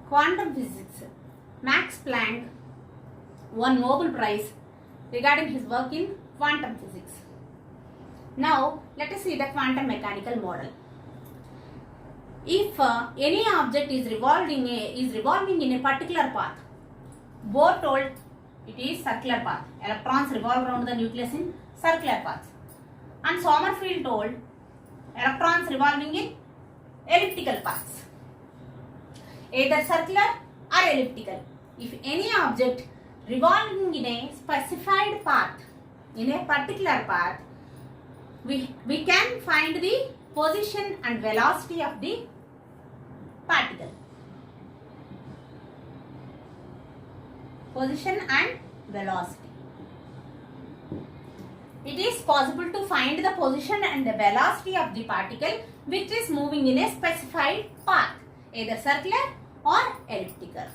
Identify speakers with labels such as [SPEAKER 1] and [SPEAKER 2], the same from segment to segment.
[SPEAKER 1] quantum physics, Max Planck won Nobel Prize regarding his work in quantum physics. Now, let us see the quantum mechanical model. If any object is revolving in a particular path, Bohr told it is circular path. Electrons revolve around the nucleus in circular paths. And Sommerfeld told electrons revolving in elliptical paths, either circular or elliptical. If any object revolving in a specified path, in a particular path, we can find the position and velocity of the particle. Position and velocity. It is possible to find the position and the velocity of the particle which is moving in a specified path, either circular or elliptical.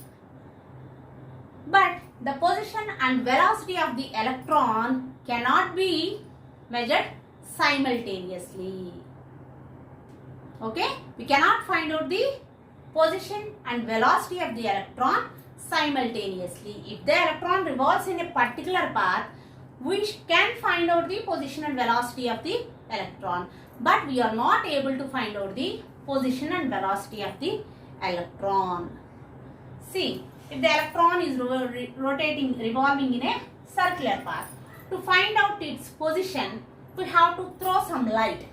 [SPEAKER 1] But the position and velocity of the electron cannot be measured simultaneously. Okay? We cannot find out the position and velocity of the electron simultaneously. If the electron revolves in a particular path, we can find out the position and velocity of the electron, but we are not able to find out the position and velocity of the electron. See, if the electron is revolving in a circular path, to find out its position, we have to throw some light.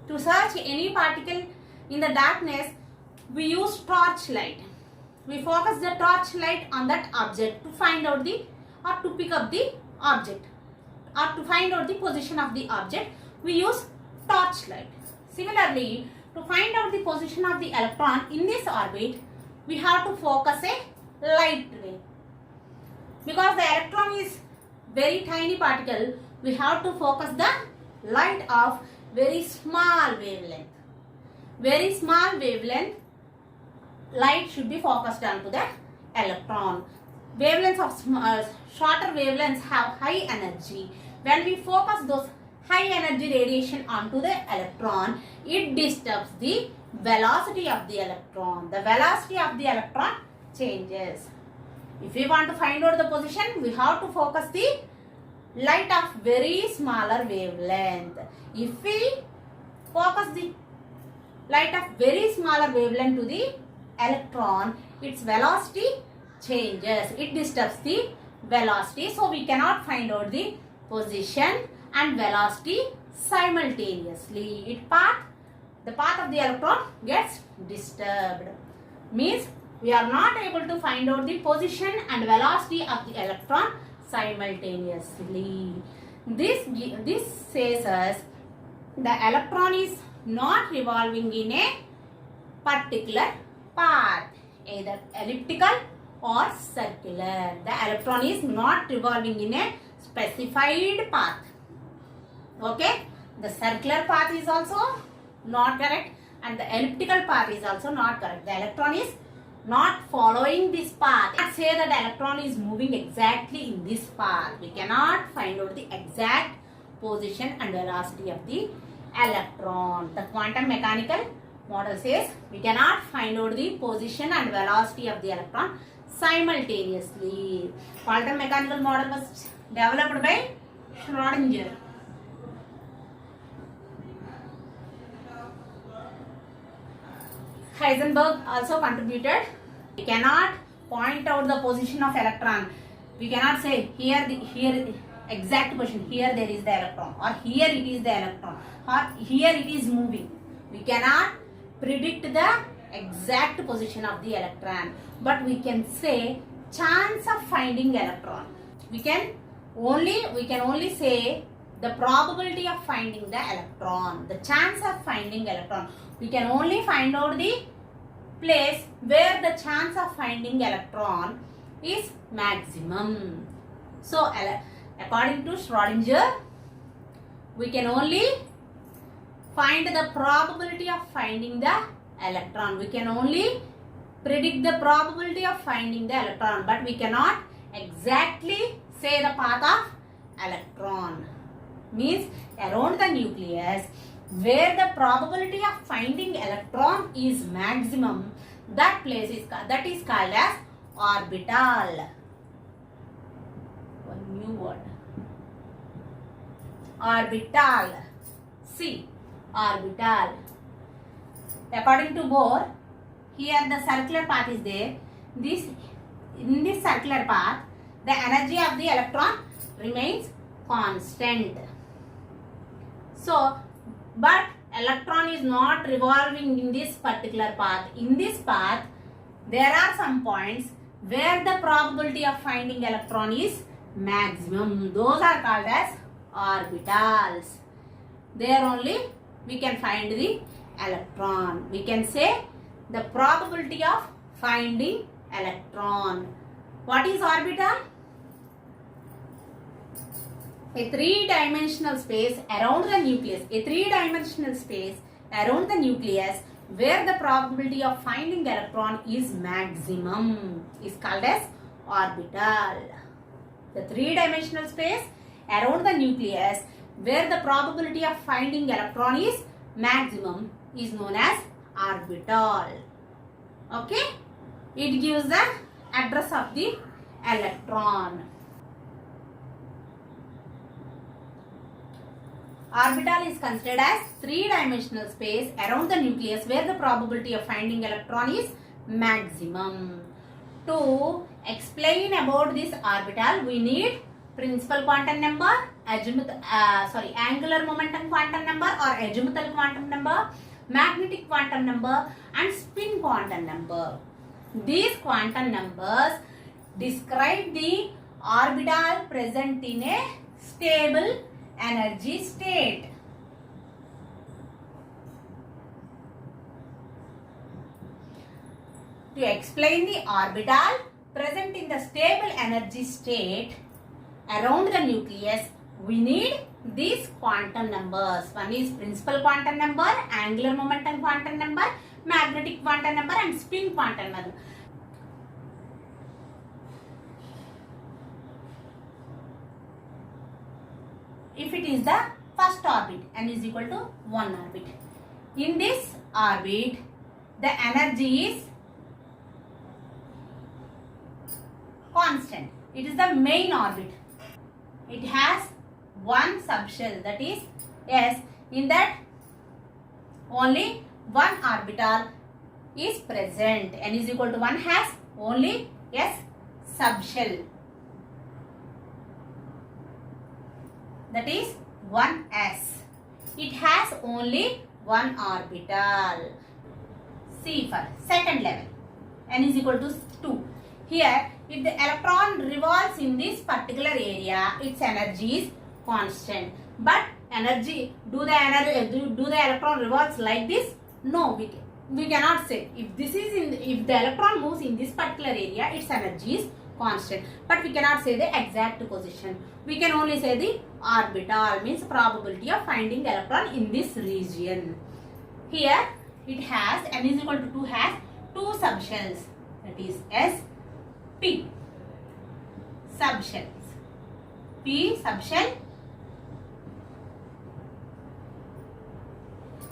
[SPEAKER 1] To search any particle in the darkness, we use torchlight. We focus the torchlight on that object to find out the, or to pick up the object, or to find out the position of the object, we use torchlight. Similarly, to find out the position of the electron in this orbit, we have to focus a light ray. Because the electron is very tiny particle, we have to focus the light of very small wavelength. Very small wavelength light should be focused onto the electron. Wavelengths of shorter wavelengths have high energy. When we focus those high energy radiation onto the electron, it disturbs the velocity of the electron. The velocity of the electron changes. If we want to find out the position, we have to focus the light of very smaller wavelength. If we focus the light of very smaller wavelength to the electron, its velocity changes. It disturbs the velocity, so we cannot find out the position and velocity simultaneously. The path of the electron gets disturbed. Means we are not able to find out the position and velocity of the electron simultaneously. This says us the electron is not revolving in a particular path, either elliptical or circular. The electron is not revolving in a specified path. Okay? The circular path is also not correct and the elliptical path is also not correct. The electron is not following this path. Let's say that the electron is moving exactly in this path. We cannot find out the exact position and velocity of the electron. The quantum mechanical model says we cannot find out the position and velocity of the electron simultaneously. Quantum mechanical model was developed by Schrödinger. Heisenberg also contributed. We cannot point out the position of electron. We cannot say here exact position, here there is the electron, or here it is the electron, or here it is moving. We cannot predict the exact position of the electron, but we can say chance of finding electron. We can only say the probability of finding the electron, the chance of finding electron. We can only find out the place where the chance of finding electron is maximum. So, according to Schrödinger, we can only find the probability of finding the electron. We can only predict the probability of finding the electron, but we cannot exactly say the path of electron. Means around the nucleus where the probability of finding electron is maximum, that place is that is called as orbital. One new word. Orbital. See, orbital. According to Bohr, here the circular path is there. In this circular path, the energy of the electron remains constant. So, but electron is not revolving in this particular path. In this path, there are some points where the probability of finding electron is maximum. Those are called as orbitals. There only we can find the electron. We can say the probability of finding electron. What is orbital? A three-dimensional space around the nucleus. A three-dimensional space around the nucleus where the probability of finding electron is maximum is called as orbital. The three-dimensional space around the nucleus where the probability of finding electron is maximum is known as orbital. Okay? It gives the address of the electron. Orbital is considered as three-dimensional space around the nucleus where the probability of finding electron is maximum. To explain about this orbital, we need principal quantum number, angular momentum quantum number or azimuthal quantum number, magnetic quantum number and spin quantum number. These quantum numbers describe the orbital present in a stable energy state. To explain the orbital present in the stable energy state around the nucleus, we need these quantum numbers. One is principal quantum number, angular momentum quantum number, magnetic quantum number and spin quantum number. If it is the first orbit, n is equal to 1 orbit. In this orbit, the energy is constant. It is the main orbit. It has one subshell, that is S. In that, only one orbital is present. N is equal to 1 has only S subshell. That is 1s. It has only one orbital. See for second level, n is equal to 2. Here, if the electron revolves in this particular area, its energy is constant. But energy, do the electron revolves like this? No, we cannot say. If the electron moves in this particular area, its energy is constant. But we cannot say the exact position. We can only say the orbital, means probability of finding the electron in this region. Here it has, n is equal to 2 has two subshells, that is S, P subshells. P subshell,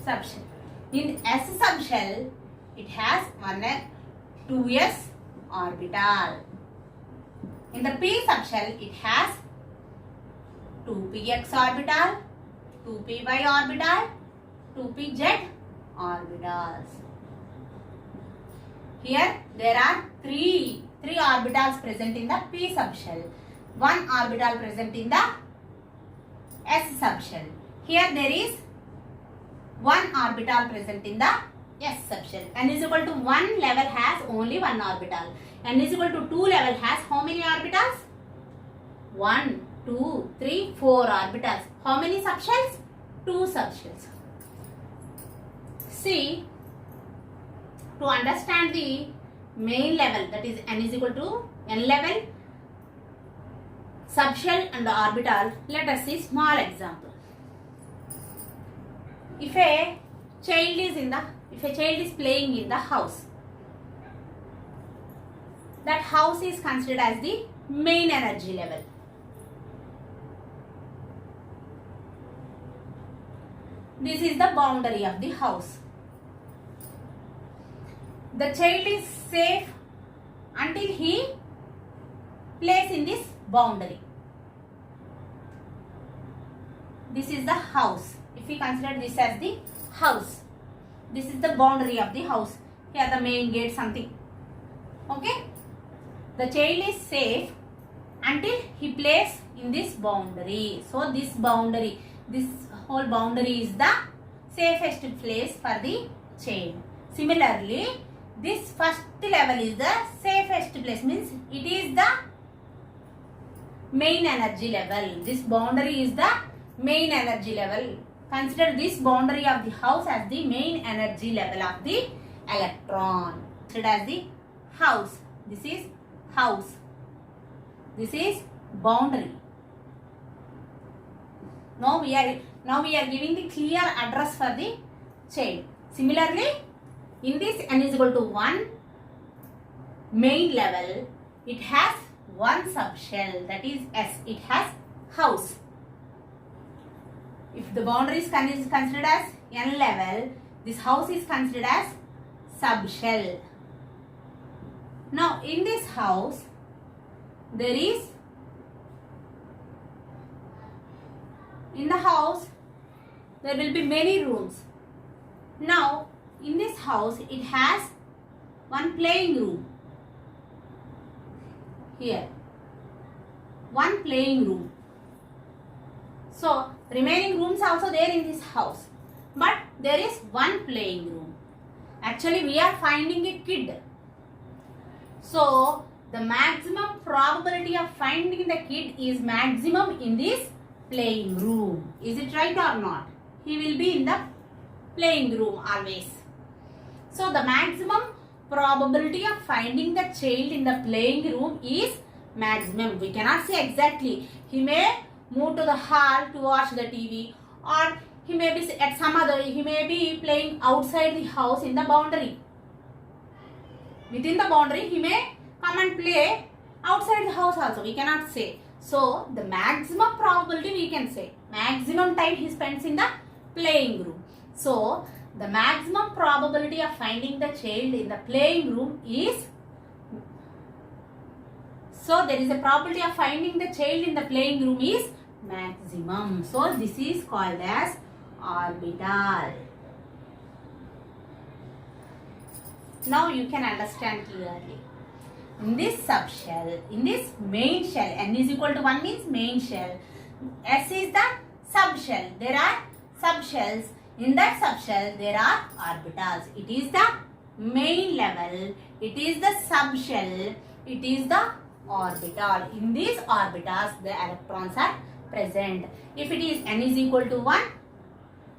[SPEAKER 1] subshell. In S subshell, it has 2s orbital. In the P subshell, it has 2px orbital, 2py orbital, 2pz orbitals. Here there are three orbitals present in the P subshell, one orbital present in the S subshell. Here there is one orbital present in the S subshell. N is equal to 1 level has only one orbital. N is equal to 2 level has how many orbitals? 1, 2, 3, 4 orbitals. How many subshells? 2 subshells. See, to understand the main level, that is n is equal to n level, subshell and orbital, let us see small example. If a child is playing in the house, that house is considered as the main energy level. This is the boundary of the house. the child is safe until he plays in this boundary. This is the house. If we consider this as the house, this is the boundary of the house. Here the main gate, something. Okay? The child is safe until he plays in this boundary. So this boundary, this whole boundary is the safest place for the child. Similarly, this first level is the safest place, means it is the main energy level. This boundary is the main energy level. Consider this boundary of the house as the main energy level of the electron. Consider as the house. This is house. This is boundary. Now we are giving the clear address for the child. Similarly, in this n is equal to 1 main level, it has one subshell, that is S. It has house. If the boundary is considered as n level, this house is considered as subshell. Now in this house, there will be many rooms. Now in this house, it has one playing room. Here, one playing room. So remaining rooms also there in this house, but there is one playing room. Actually, we are finding a kid. So the maximum probability of finding the kid is maximum in this playing room. Is it right or not? He will be in the playing room always. So the maximum probability of finding the child in the playing room is maximum. We cannot say exactly. He may move to the hall to watch the TV, or he may be at some other, he may be playing outside the house in the boundary. Within the boundary, he may come and play outside the house also. We cannot say. So the maximum probability we can say. Maximum time he spends in the playing room. So the maximum probability of finding the child in the playing room is, so there is a probability of finding the child in the playing room is maximum. So this is called as orbital. Now you can understand clearly. In this subshell, in this main shell, n is equal to 1 means main shell. S is the subshell. There are subshells. In that subshell, there are orbitals. It is the main level. It is the subshell. It is the orbital. In these orbitals, the electrons are present. If it is n is equal to 1,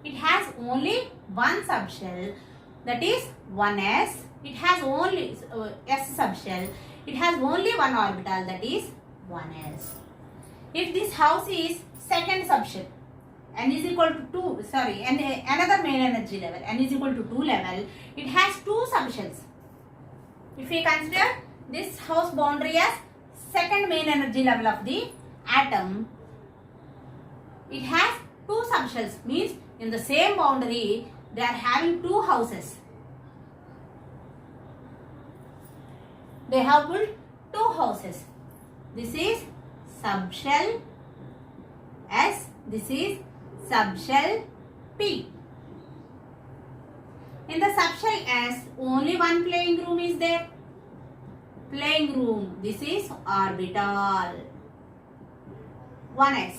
[SPEAKER 1] it has only one subshell, that is 1s. It has only s subshell. It has only one orbital, that is 1s. If this house is second subshell, n is equal to 2, another main energy level, n is equal to 2 level, it has two subshells. If we consider this house boundary as second main energy level of the atom, it has two subshells, means in the same boundary they are having two houses. They have built two houses. This is subshell S, this is subshell P. In the subshell S, only one playing room is there. Playing room, this is orbital 1s.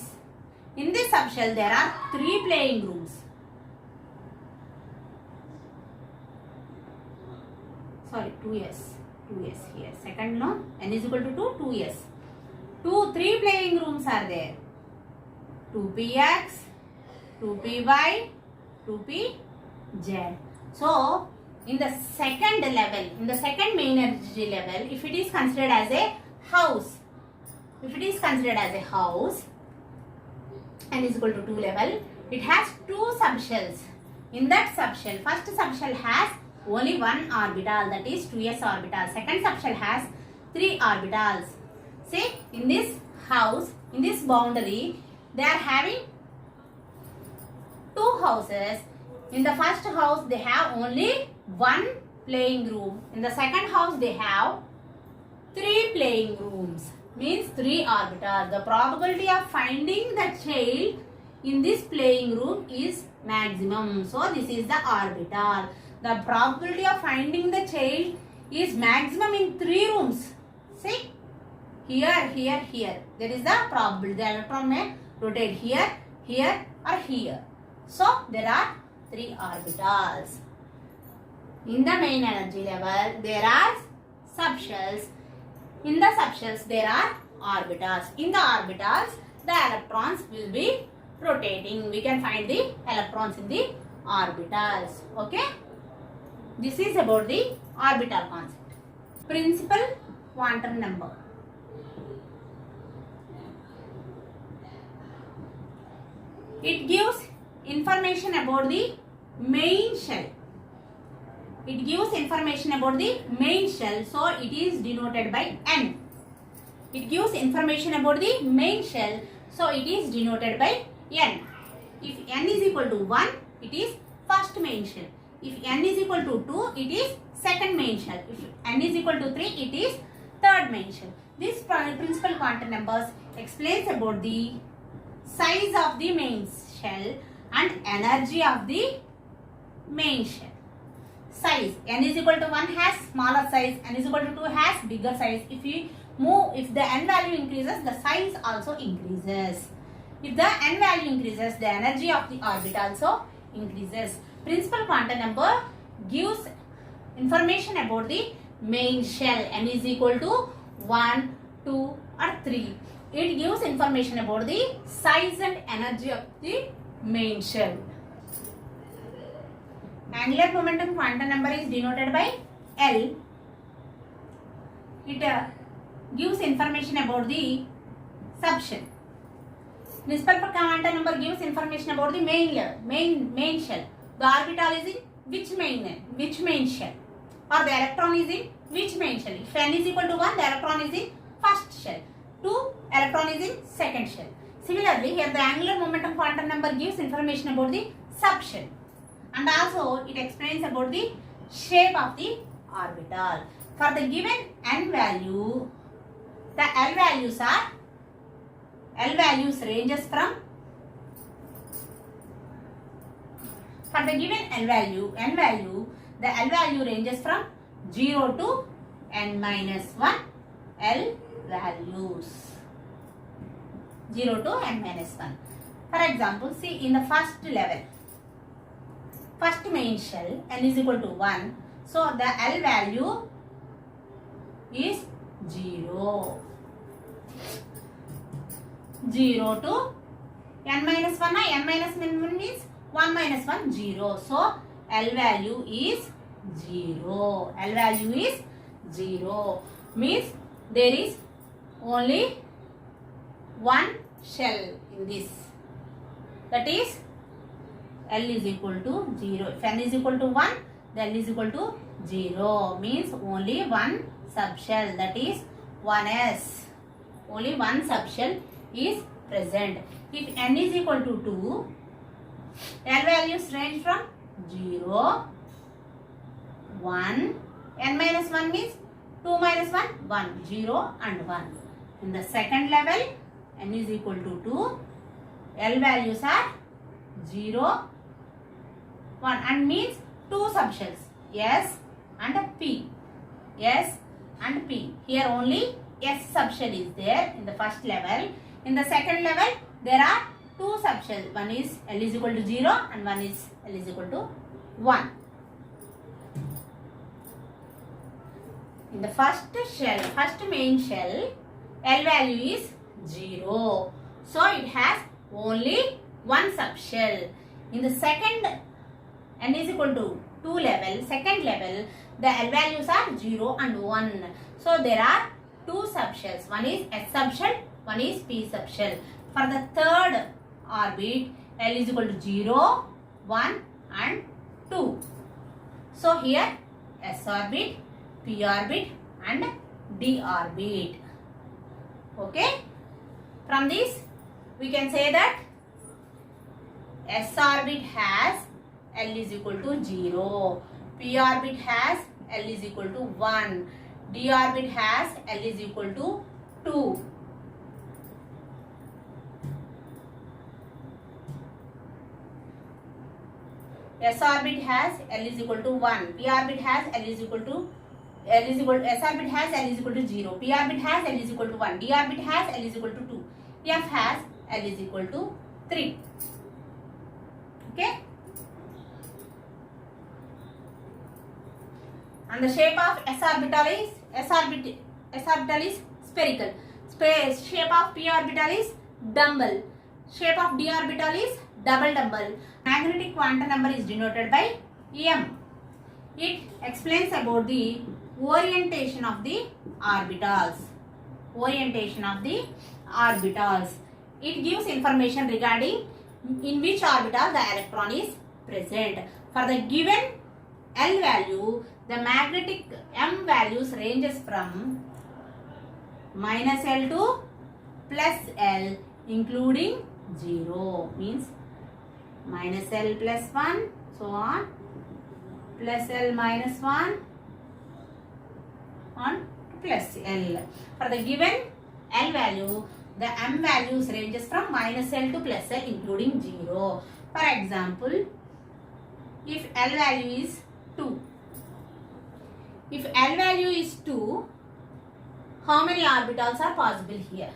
[SPEAKER 1] In this subshell, there are three playing rooms. Sorry, 2s here. Second, no, n is equal to 2, 2s. 3 playing rooms are there. 2px, 2py, 2pz. So, in the second level, in the second main energy level, if it is considered as a house, n is equal to 2 level, it has two subshells. In that subshell, first subshell has only one orbital, that is 2s orbital. Second subshell has 3 orbitals. See, in this house, in this boundary, they are having two houses. In the first house, they have only one playing room. In the second house they have 3 playing rooms, means 3 orbitals. The probability of finding the child in this playing room is maximum. So this is the orbital. The probability of finding the child is maximum in 3 rooms. See, here, here, here. There is the probability. The electron may rotate here, here or here. So there are 3 orbitals. In the main energy level, there are subshells. In the subshells, there are orbitals. In the orbitals, the electrons will be rotating. We can find the electrons in the orbitals. Okay? This is about the orbital concept. Principal quantum number. It gives information about the main shell. It gives information about the main shell, so it is denoted by N. It gives information about the main shell, so it is denoted by N. If N is equal to 1, it is first main shell. If N is equal to 2, it is second main shell. If N is equal to 3, it is third main shell. This principal quantum numbers explains about the size of the main shell and energy of the main shell. Size, N is equal to 1 has smaller size, N is equal to 2 has bigger size. If the N value increases, the size also increases. If the N value increases, the energy of the orbit also increases. Principal quantum number gives information about the main shell. N is equal to 1, 2 or 3. It gives information about the size and energy of the main shell. Angular momentum quantum number is denoted by L. It gives information about the subshell. Principal quantum number gives information about the main shell. The orbital is in which main shell, or the electron is in which main shell. If N is equal to 1, the electron is in first shell. 2, electron is in second shell. Similarly, here the angular momentum quantum number gives information about the subshell. And also it explains about the shape of the orbital. For the given N value, the L values ranges from, for the given N value, the L value ranges from 0 to N minus 1 L values. 0 to N minus 1. For example, see in the first level, first main shell, N is equal to 1. So the L value is 0. 0 to N minus 1. N minus 1 means 1 minus 1, 0. So L value is 0. L value is 0. Means there is only one shell in this. That is L is equal to 0. If N is equal to 1, then L is equal to 0. Means only one subshell, that is 1s. Only one subshell is present. If N is equal to 2, L values range from 0, 1. N minus 1 means 2 minus 1, 1. 0 and 1. In the second level, N is equal to 2. L values are 0, 1 and means 2 subshells, S and P. S and P. Here only S subshell is there in the first level. In the second level, there are 2 subshells. One is L is equal to 0 and one is L is equal to 1. In the first main shell, L value is 0. So it has only one subshell. In the second, N is equal to 2 level, second level, the L values are 0 and 1. So there are 2 subshells. One is S subshell, one is P subshell. For the third orbit, L is equal to 0, 1 and 2. So here S orbit, P orbit and D orbit. Okay. From this we can say that S orbit has L is equal to 0. P orbit has L is equal to 1. D orbit has L is equal to 2. S orbit has L is equal to 1. P orbit has L is equal to S orbit has L is equal to 0. P orbit has L is equal to 1. D orbit has L is equal to 2. F has L is equal to 3. Okay. And the shape of S orbital is spherical. Shape of P orbital is dumbbell. Shape of D orbital is double dumbbell. Magnetic quantum number is denoted by M. It explains about the orientation of the orbitals. It gives information regarding in which orbital the electron is present. For the given L value, the magnetic M values ranges from minus L to plus L including 0, means minus L plus 1, so on, plus L minus 1 on plus L. For the given L value, the M values ranges from minus L to plus L including 0. For example, if L value is 2, if L value is 2, how many orbitals are possible here?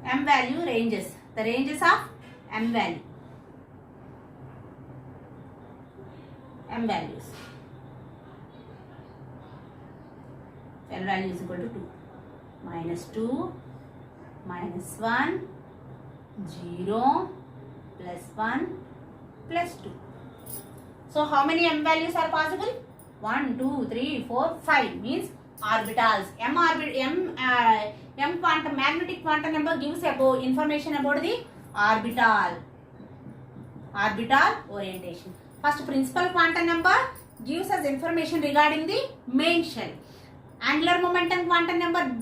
[SPEAKER 1] M value ranges, the ranges of M value, M values. L value is equal to 2, minus 2, minus 1, 0, plus 1, plus 2. So how many M values are possible? 1, 2, 3, 4, 5 means orbitals. M quantum, magnetic quantum number gives about information about the orbital orientation. First, principal quantum number gives us information regarding the main shell. Angular momentum quantum number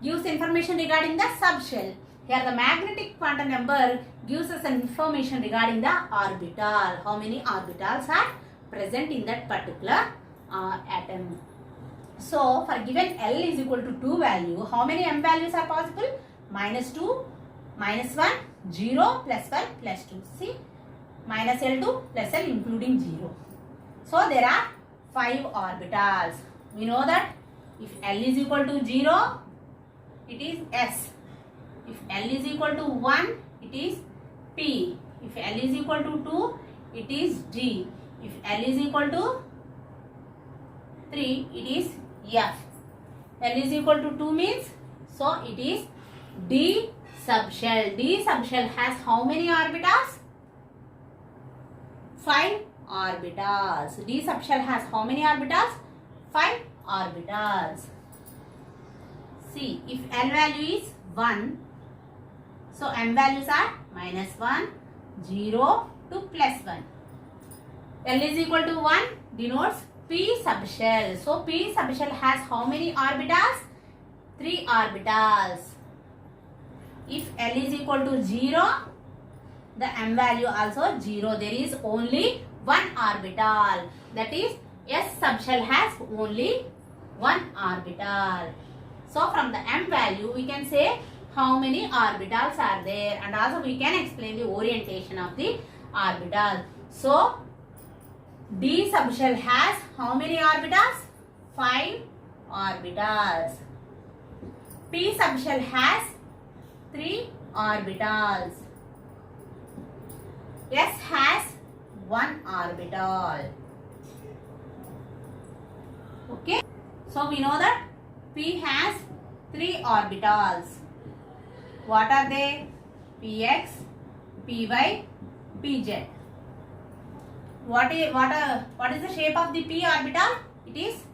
[SPEAKER 1] gives information regarding the subshell. Here the magnetic quantum number gives us information regarding the orbital. How many orbitals are present in that particular atom. So for given L is equal to 2 value, how many M values are possible? Minus 2, minus 1, 0, plus 1, plus 2. See, minus L to plus L including 0. So there are 5 orbitals. We know that if L is equal to 0, it is S. If L is equal to 1, it is P. If L is equal to 2, it is D. If L is equal to 3, it is F. L is equal to 2 means, so it is D subshell. D subshell has how many orbitals? 5 orbitals. D subshell has how many orbitals? 5 orbitals. See, if L value is 1, so M values are minus 1, 0 to plus 1. L is equal to 1 denotes P subshell. So P subshell has how many orbitals? 3 orbitals. If L is equal to 0, the M value also 0. There is only 1 orbital. That is S subshell has only 1 orbital. So from the M value we can say how many orbitals are there, and also we can explain the orientation of the orbital. So D subshell has how many orbitals? 5 orbitals. P subshell has 3 orbitals. S has 1 orbital. Okay. So we know that P has 3 orbitals. What are they? Px, Py, Pz. What is the shape of the P orbital? It is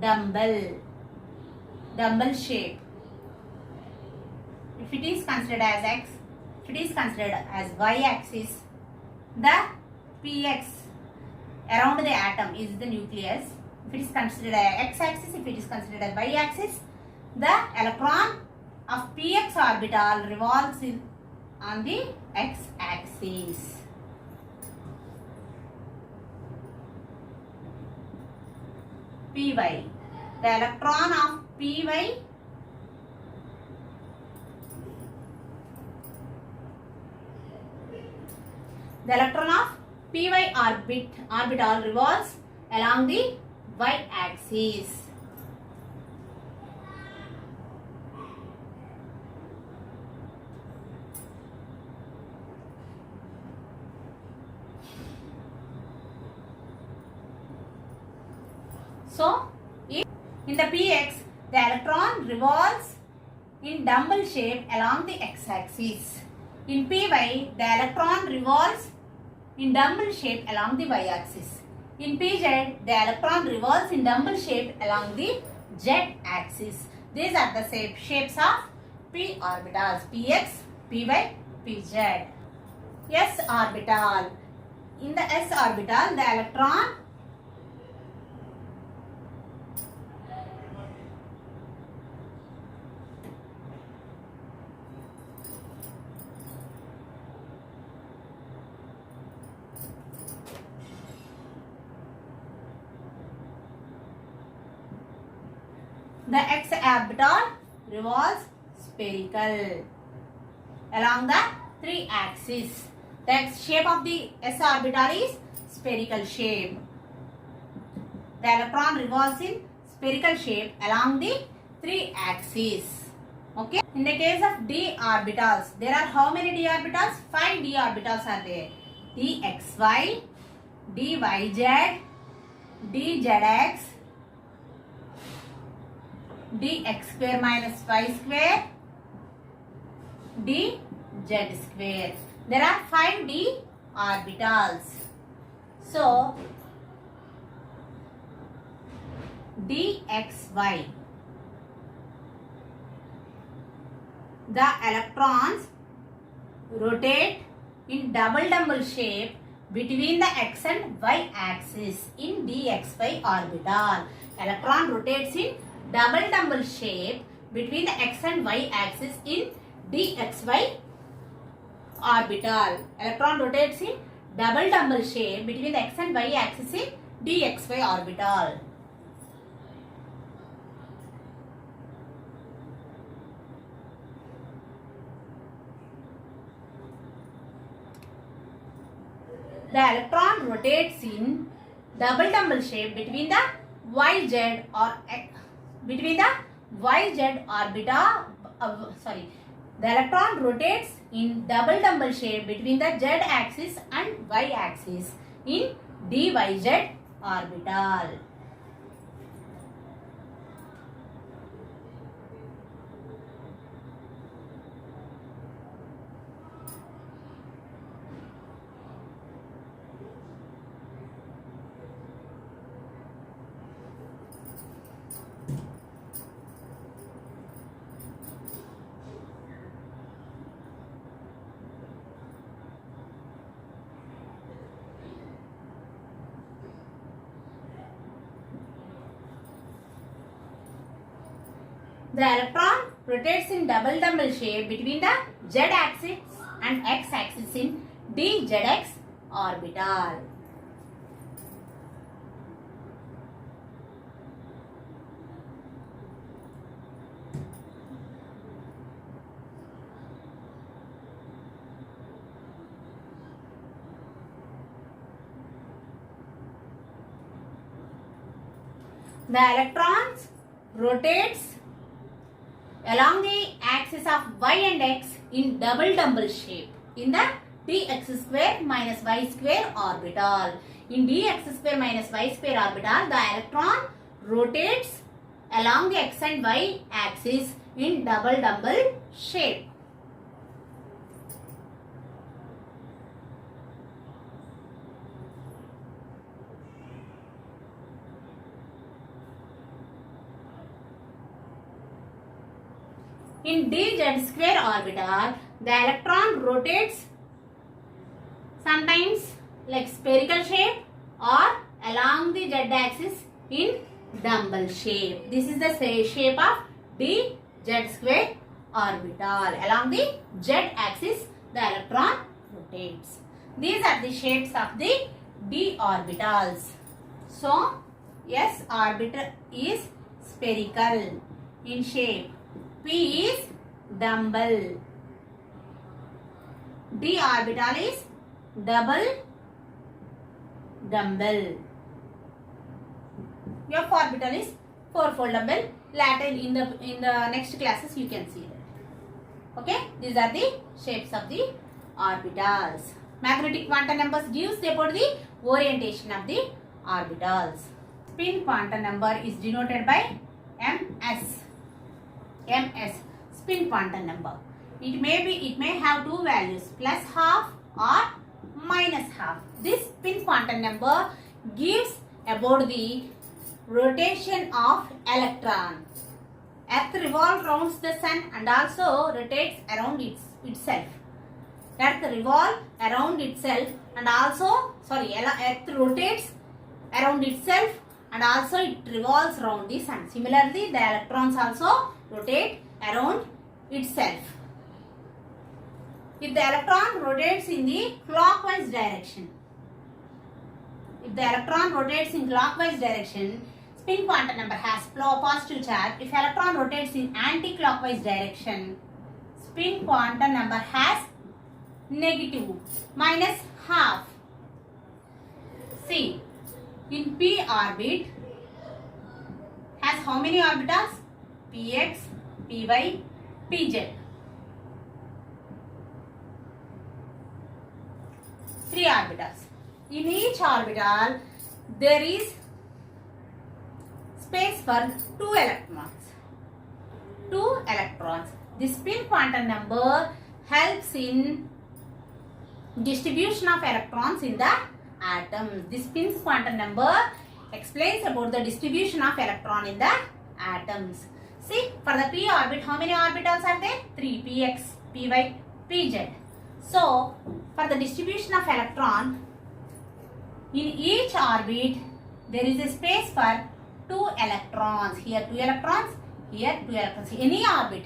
[SPEAKER 1] dumbbell shape. If it is considered as X, if it is considered as Y axis, the Px around the atom is the nucleus. If it is considered as X axis, if it is considered as Y axis, the electron of Px orbital revolves on the X axis. py. The electron of py orbital revolves along the y-axis. So, in the px, the electron revolves in dumbbell shape along the x-axis. In py, the electron revolves in dumbbell shape along the y-axis. In pz, the electron revolves in dumbbell shape along the z-axis. These are the shapes of p orbitals: px, py, pz. S orbital. In the s orbital, the electron x orbital revolves spherical along the 3 axes. The shape of the s orbital is spherical shape. The electron revolves in spherical shape along the 3 axes. Okay. In the case of d orbitals, there are how many d orbitals? 5 d orbitals are there. dxy, dyz, dzx, dx square minus y square, dz square. There are 5 d orbitals. So, dxy, the electrons rotate in double shape between the x and y axis in dxy orbital. Electron rotates in double shape between the x and y axis in dxy orbital. Electron rotates in double shape between the x and y axis in dxy orbital. The electron rotates in double shape between the yz or between the yz orbital. The electron rotates in double shape between the z axis and y axis in dyz orbital. The electron rotates in double shape between the z axis and x axis in dzx orbital. The electrons rotates along the axis of y and x in double shape in the dx square minus y square orbital. In dx square minus y square orbital, the electron rotates along the x and y axis in double shape. In dz square orbital, the electron rotates sometimes like spherical shape or along the z axis in dumbbell shape. This is the shape of dz square orbital. Along the z axis, the electron rotates. These are the shapes of the d orbitals. So, S orbital is spherical in shape. P is dumbbell. D orbital is double dumbbell. F orbital is fourfold dumbbell. Later in the next classes you can see that. Okay, these are the shapes of the orbitals. Magnetic quantum numbers gives about the orientation of the orbitals. Spin quantum number is denoted by ms. ms, spin quantum number. It may have two values, plus half or minus half. This spin quantum number gives about the rotation of electron. Earth revolves around the sun and also rotates around itself. Earth revolves around itself and also, Earth rotates around itself and also it revolves around the sun. Similarly, the electrons also rotate around itself. If the electron rotates in the clockwise direction, spin quantum number has positive charge. If electron rotates in anti-clockwise direction, spin quantum number has negative, minus half. See, in p orbit has how many orbitals? Px, Py, Pz. 3 orbitals. In each orbital, there is space for 2 electrons. The spin quantum number helps in distribution of electrons in the atoms. The spin quantum number explains about the distribution of electron in the atoms. See, for the p orbit, how many orbitals are there? 3, px, py, pz. So, for the distribution of electron, in each orbit, there is a space for 2 electrons. Here 2 electrons, here 2 electrons. Any orbit,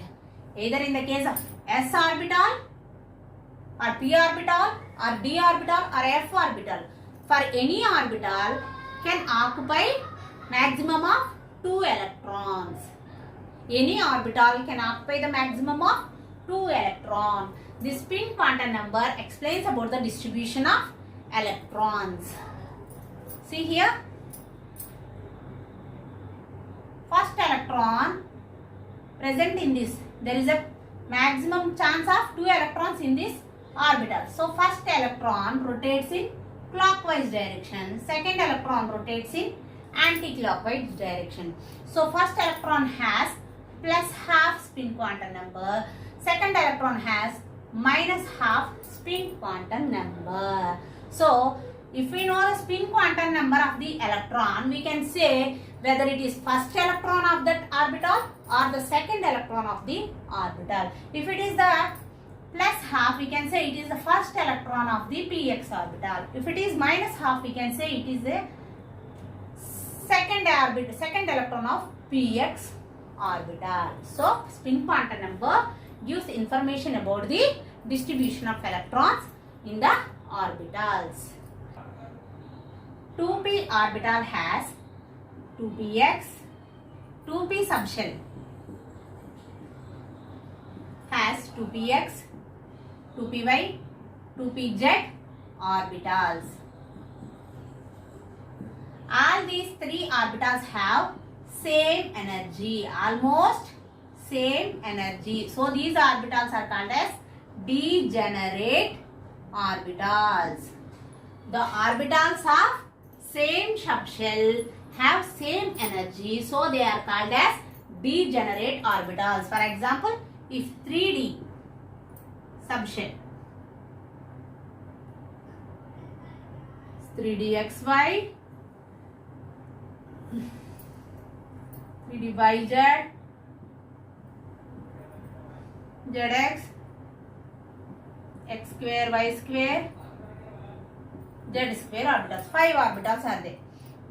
[SPEAKER 1] either in the case of s orbital, or p orbital, or d orbital, or f orbital. For any orbital, can occupy maximum of 2 electrons. Any orbital can occupy the maximum of 2 electrons. The spin quantum number explains about the distribution of electrons. See here, first electron present in this. There is a maximum chance of 2 electrons in this orbital. So first electron rotates in clockwise direction. Second electron rotates in anti-clockwise direction. So first electron has plus half spin quantum number. Second electron has minus half spin quantum number. So if we know the spin quantum number of the electron, we can say whether it is first electron of that orbital or the second electron of the orbital. If it is the plus half, we can say it is the first electron of the px orbital. If it is minus half, we can say it is the second electron of px orbital. So spin quantum number gives information about the distribution of electrons in the orbitals. 2p orbital has 2px, 2p subshell has 2px, 2py, 2pz orbitals. All these 3 orbitals have same energy, almost same energy. So these orbitals are called as degenerate orbitals. The orbitals of same subshell have same energy, so they are called as degenerate orbitals. For example, if 3d subshell 3dxy, 3dyz, zx, x square, y square, z square orbitals. 5 orbitals are there.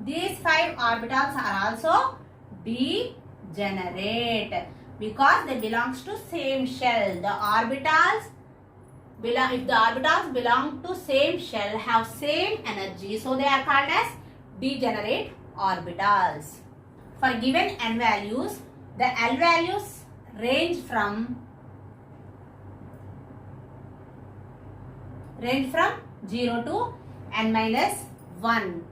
[SPEAKER 1] These 5 orbitals are also degenerate because they belongs to same shell. If the orbitals belong to same shell, have same energy, so they are called as degenerate orbitals. For given n values, the L values range from 0 to n minus 1.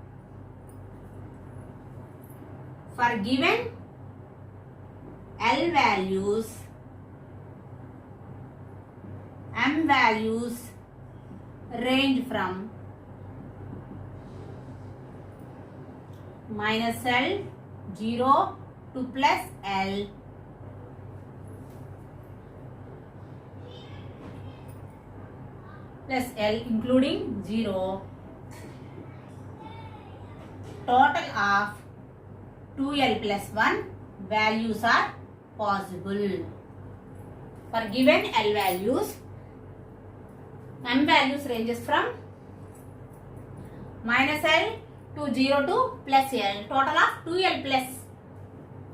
[SPEAKER 1] For given L values, M values range from minus L, 0 to plus L, plus L including 0. Total of 2L plus 1 values are possible. For given L values, M values ranges from minus L to 0 to plus L. Total of 2L plus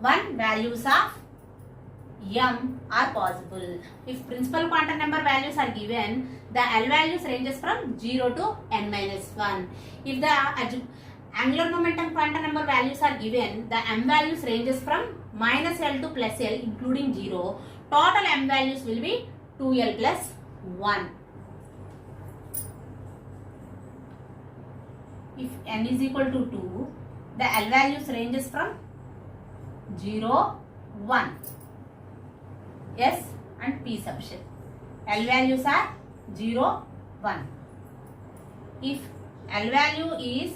[SPEAKER 1] 1 values of M are possible. If principal quantum number values are given, the L values ranges from 0 to n minus 1. If the angular momentum quantum number values are given, the M values ranges from minus L to plus L including 0. Total M values will be 2L plus 1. If n is equal to 2, the L values ranges from 0, 1. S and P subset. L values are 0, 1. If L value is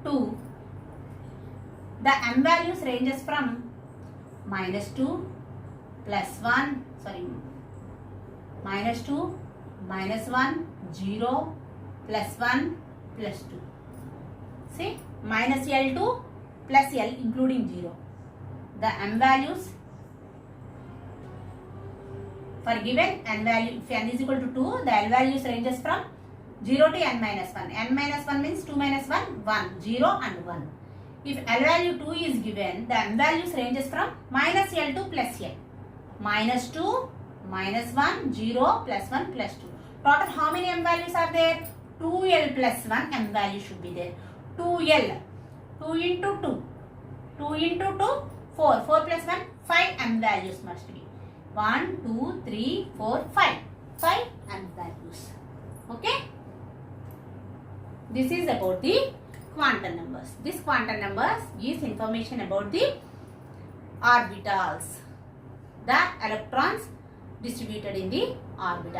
[SPEAKER 1] 2, the M values ranges from minus 2, plus 1, minus 2, minus 1, 0, plus 1, plus 2. See, minus L to plus L including 0. The M values for given n value, if n is equal to 2, the L values ranges from 0 to n minus 1. n minus 1 means 2 minus 1, 1, 0 and 1. If L value 2 is given, the M values ranges from minus L to plus L. Minus 2, minus 1, 0, plus 1, plus 2. Total how many M values are there? 2L plus 1 M value should be there. 2L, 2 into 2, 2 into 2, 4, 4 plus 1, 5 M values must be. 1, 2, 3, 4, 5. 5 M values. Okay? This is about the quantum numbers. This quantum numbers gives information about the orbitals, the electrons distributed in the orbital.